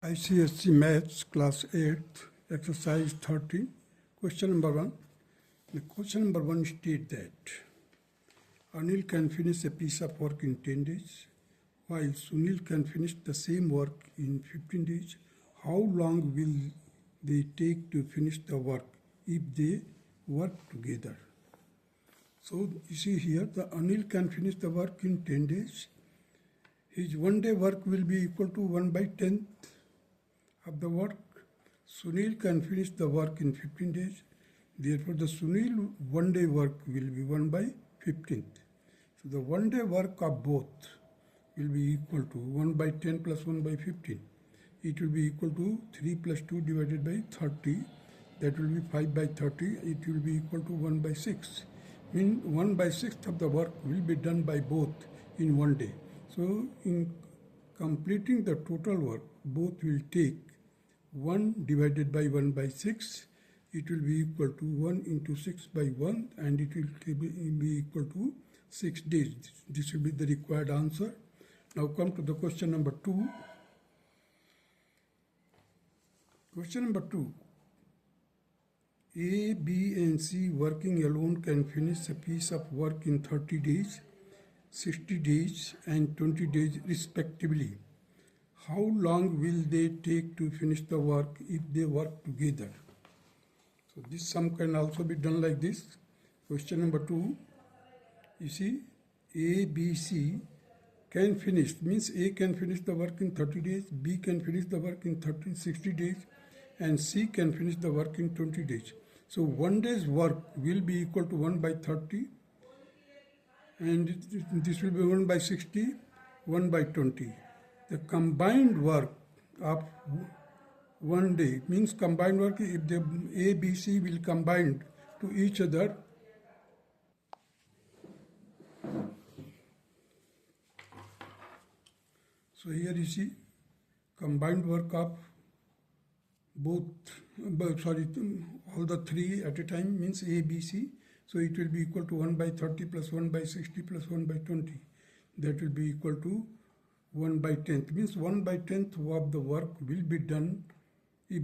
ICSE Maths Class 8, Exercise 30, Question number 1. The question number 1 states that Anil can finish a piece of work in 10 days, while Sunil can finish the same work in 15 days. How long will they take to finish the work if they work together? So you see here, the Anil can finish the work in 10 days. His one-day work will be equal to 1/10 of the work. Sunil can finish the work in 15 days. Therefore, the Sunil one-day work will be 1/15. So the one-day work of both will be equal to 1/10 plus 1/15. It will be equal to 3 plus 2 divided by 30. That will be 5/30. It will be equal to 1/6. Mean 1/6 of the work will be done by both in one day. So in completing the total work, both will take 1 divided by 1/6. It will be equal to 1 into 6/1, and it will be equal to 6 days. This will be the required answer. Now come to the question number 2. Question number 2. A, B and C working alone can finish a piece of work in 30 days, 60 days and 20 days respectively. How long will they take to finish the work if they work together? So this sum can also be done like this. Question number 2, you see A, B, C can finish, means A can finish the work in 30 days, B can finish the work in 60 days and C can finish the work in 20 days. So one day's work will be equal to 1/30 and this will be 1/60, 1/20. The combined work of one day means combined work if the A, B, C will combine to each other. So here you see combined work of all the three at a time means A, B, C. So it will be equal to 1/30 plus 1/60 plus 1/20. That will be equal to 1/10. Means 1/10 of the work will be done if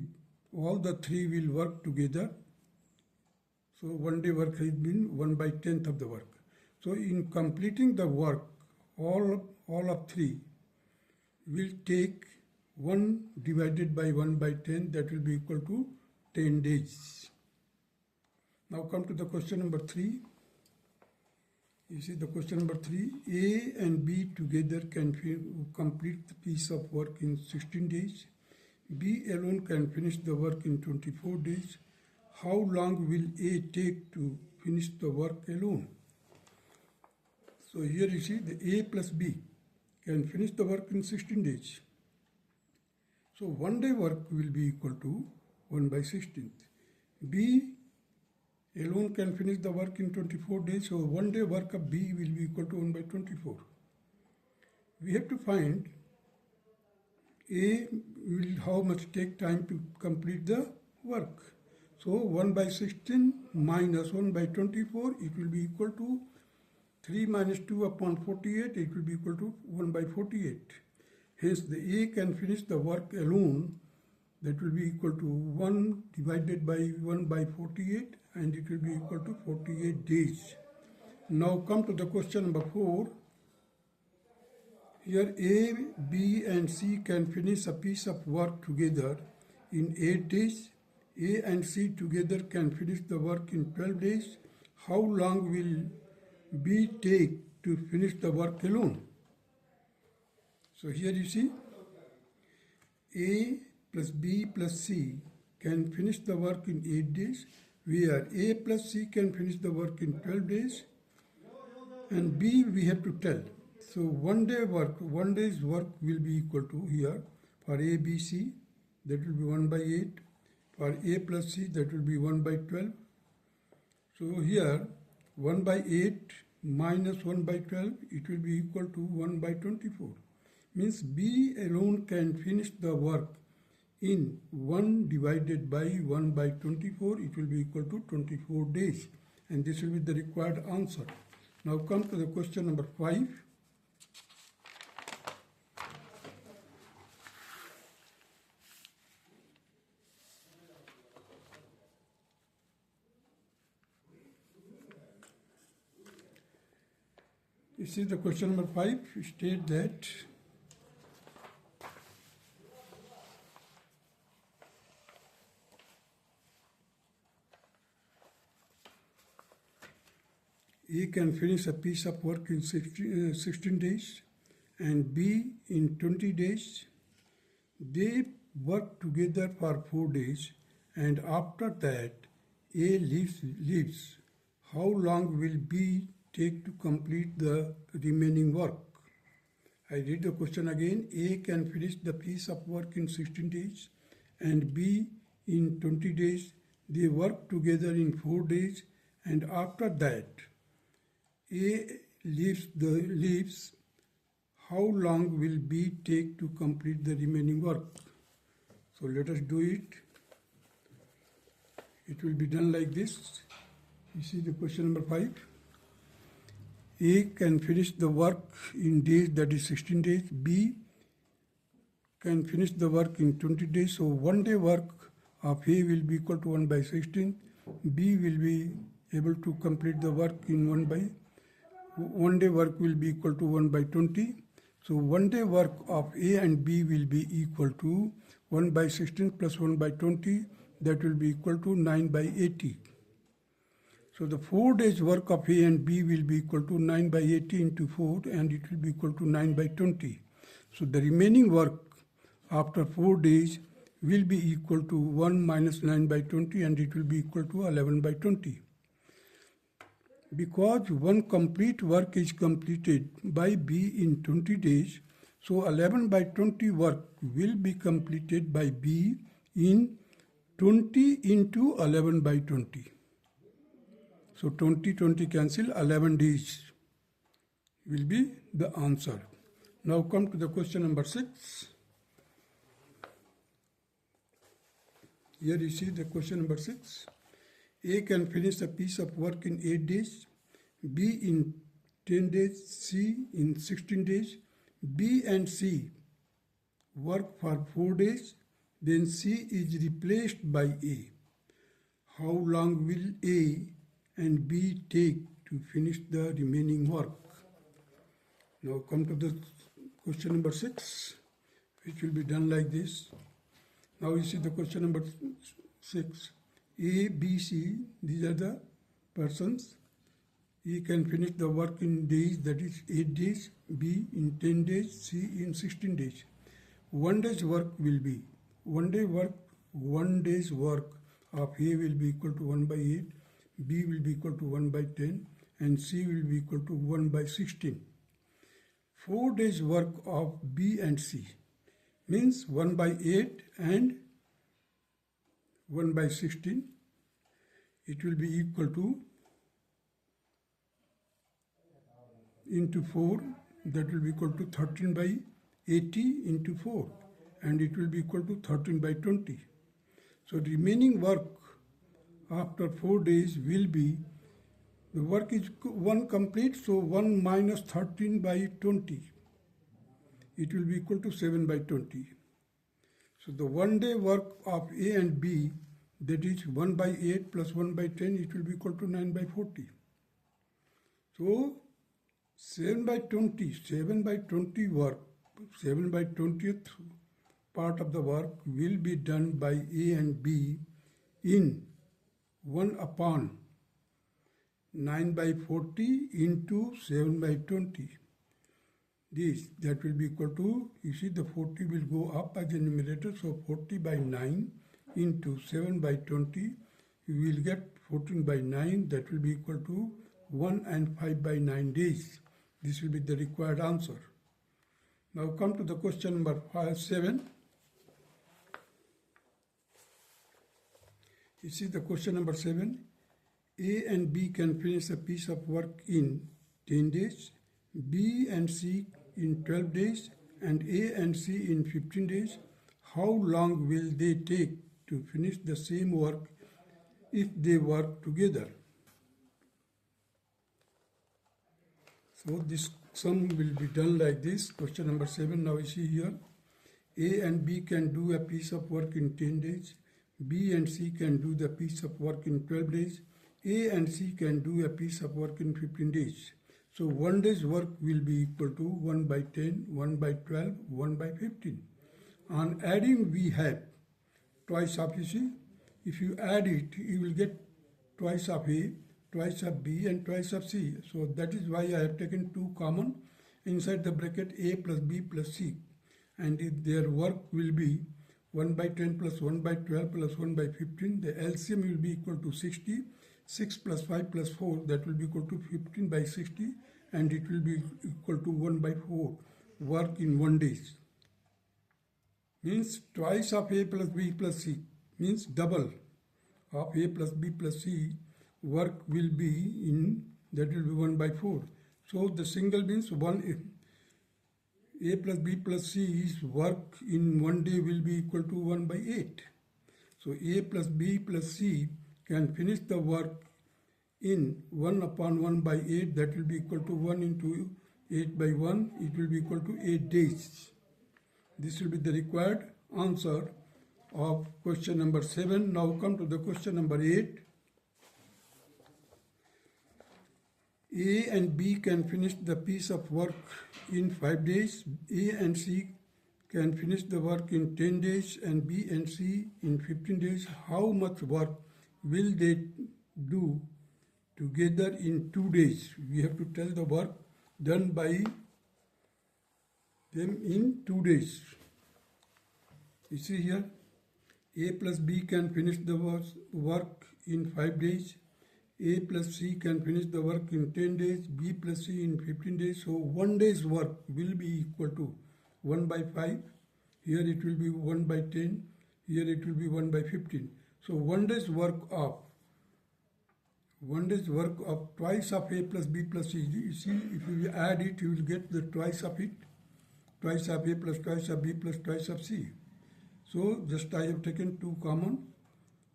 all the three will work together. So one day work has been 1/10 of the work. So in completing the work, all of three will take 1 divided by 1/10. That will be equal to 10 days. Now come to the question number 3. You see the question number 3. A and B together can complete the piece of work in 16 days. B alone can finish the work in 24 days. How long will A take to finish the work alone? So here you see the A plus B can finish the work in 16 days. So one day work will be equal to 1/16. B alone can finish the work in 24 days. So one day work of B will be equal to 1/24. We have to find A will how much take time to complete the work. So 1/16 minus 1/24, it will be equal to 3 minus 2 upon 48, it will be equal to 1/48. Hence the A can finish the work alone. That will be equal to 1 divided by 1/48 and it will be equal to 48 days. Now come to the question number 4. Here A, B and C can finish a piece of work together in 8 days. A and C together can finish the work in 12 days. How long will B take to finish the work alone? So here you see A plus B plus C can finish the work in 8 days, where A plus C can finish the work in 12 days, and B we have to tell. So one day's work will be equal to here for A, B, C, that will be 1/8. For A plus C, that will be 1/12. So here 1/8 minus 1/12, it will be equal to 1/24. Means B alone can finish the work in 1 divided by 1/24, it will be equal to 24 days. And this will be the required answer. Now come to the question number 5. You see the question number 5 state that A can finish a piece of work in 16 days and B in 20 days. They work together for 4 days and after that A leaves. How long will B take to complete the remaining work? I read the question again. A can finish the piece of work in 16 days and B in 20 days. They work together in 4 days and after that A leaves. How long will B take to complete the remaining work? So let us do it. It will be done like this. You see the question number 5. A can finish the work in days, that is 16 days. B can finish the work in 20 days. So 1 day work of A will be equal to 1 by 16. B will be able to complete the work in 1 day work will be equal to 1 by 20. So 1 day work of A and B will be equal to 1 by 16 plus 1 by 20. That will be equal to 9 by 80. So the 4 days work of A and B will be equal to 9 by 80 into 4 and it will be equal to 9 by 20. So the remaining work after 4 days will be equal to 1 minus 9 by 20 and it will be equal to 11 by 20. Because one complete work is completed by B in 20 days, so 11 by 20 work will be completed by B in 20 into 11 by 20. So 20 cancel, 11 days will be the answer. Now come to the question number 6. Here you see the question number 6. A can finish a piece of work in 8 days, B in 10 days, C in 16 days. B and C work for 4 days, then C is replaced by A. How long will A and B take to finish the remaining work? Now come to the question number 6, which will be done like this. Now you see the question number 6. A, B, C, these are the persons. A can finish the work in days, that is 8 days, B in 10 days, C in 16 days. 1 day's work will be, 1 day's work of A will be equal to 1 by 8, B will be equal to 1 by 10 and C will be equal to 1 by 16. 4 days work of B and C means 1 by 8 and 1 by 16. It will be equal to into 4, that will be equal to 13 by 80 into 4 and it will be equal to 13 by 20. So remaining work after 4 days will be, the work is 1 complete, so 1 minus 13 by 20. It will be equal to 7 by 20. So the 1 day work of A and B, that is 1 by 8 plus 1 by 10, it will be equal to 9 by 40. So 7 by 20 work, 7 by 20th part of the work will be done by A and B in 1 upon 9 by 40 into 7 by 20. That will be equal to, you see the 40 will go up as the numerator, so 40 by 9 into 7 by 20, you will get 14 by 9, that will be equal to 1 and 5 by 9 days. This will be the required answer. Now come to the question number 7. You see the question number 7. A and B can finish a piece of work in 10 days, B and C in 12 days, and A and C in 15 days. How long will they take to finish the same work if they work together? So this sum will be done like this. Question number 7, now you see here. A and B can do a piece of work in 10 days. B and C can do the piece of work in 12 days. A and C can do a piece of work in 15 days. So 1 day's work will be equal to 1 by 10, 1 by 12, 1 by 15. On adding, we have twice of, you see, if you add it, you will get twice of A, twice of B and twice of C. So that is why I have taken 2 common inside the bracket A plus B plus C. And if their work will be 1 by 10 plus 1 by 12 plus 1 by 15, the LCM will be equal to 60. 6 plus 5 plus 4, that will be equal to 15 by 60, and it will be equal to 1 by 4 work in 1 day. Means twice of A plus B plus C, means double of A plus B plus C work will be in, that will be 1 by 4. So the single means A plus B plus C's work in 1 day will be equal to 1 by 8. So A plus B plus C can finish the work in 1 upon 1 by 8, that will be equal to 1 into 8 by 1, it will be equal to 8 days. This will be the required answer of question number 7. Now come to the question number 8. A and B can finish the piece of work in 5 days. A and C can finish the work in 10 days and B and C in 15 days. How much work will they do together in 2 days? We have to tell the work done by them in 2 days. You see here, A plus B can finish the work in 5 days. A plus C can finish the work in 10 days. B plus C in 15 days. So 1 day's work will be equal to 1 by 5. Here it will be 1 by 10. Here it will be 1 by 15. So 1 day's work of twice of A plus B plus C. You see, if you add it, you will get the twice of it. Twice of A plus twice of B plus twice of C. So just I have taken 2 common.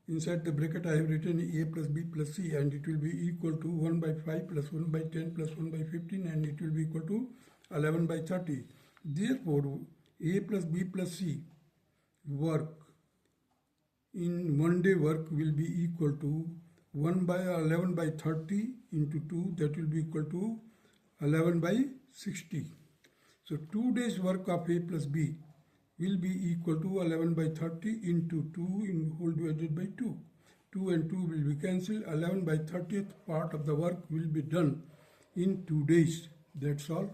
Inside the bracket I have written A plus B plus C, and it will be equal to 1 by 5 plus 1 by 10 plus 1 by 15, and it will be equal to 11 by 30. Therefore, A plus B plus C work in 1 day work will be equal to 1 by 11 by 30 into 2, that will be equal to 11 by 60. So 2 days work of A plus B will be equal to 11 by 30 into 2 in whole divided by 2. 2 and 2 will be cancelled. 11 by 30th part of the work will be done in 2 days. That's all.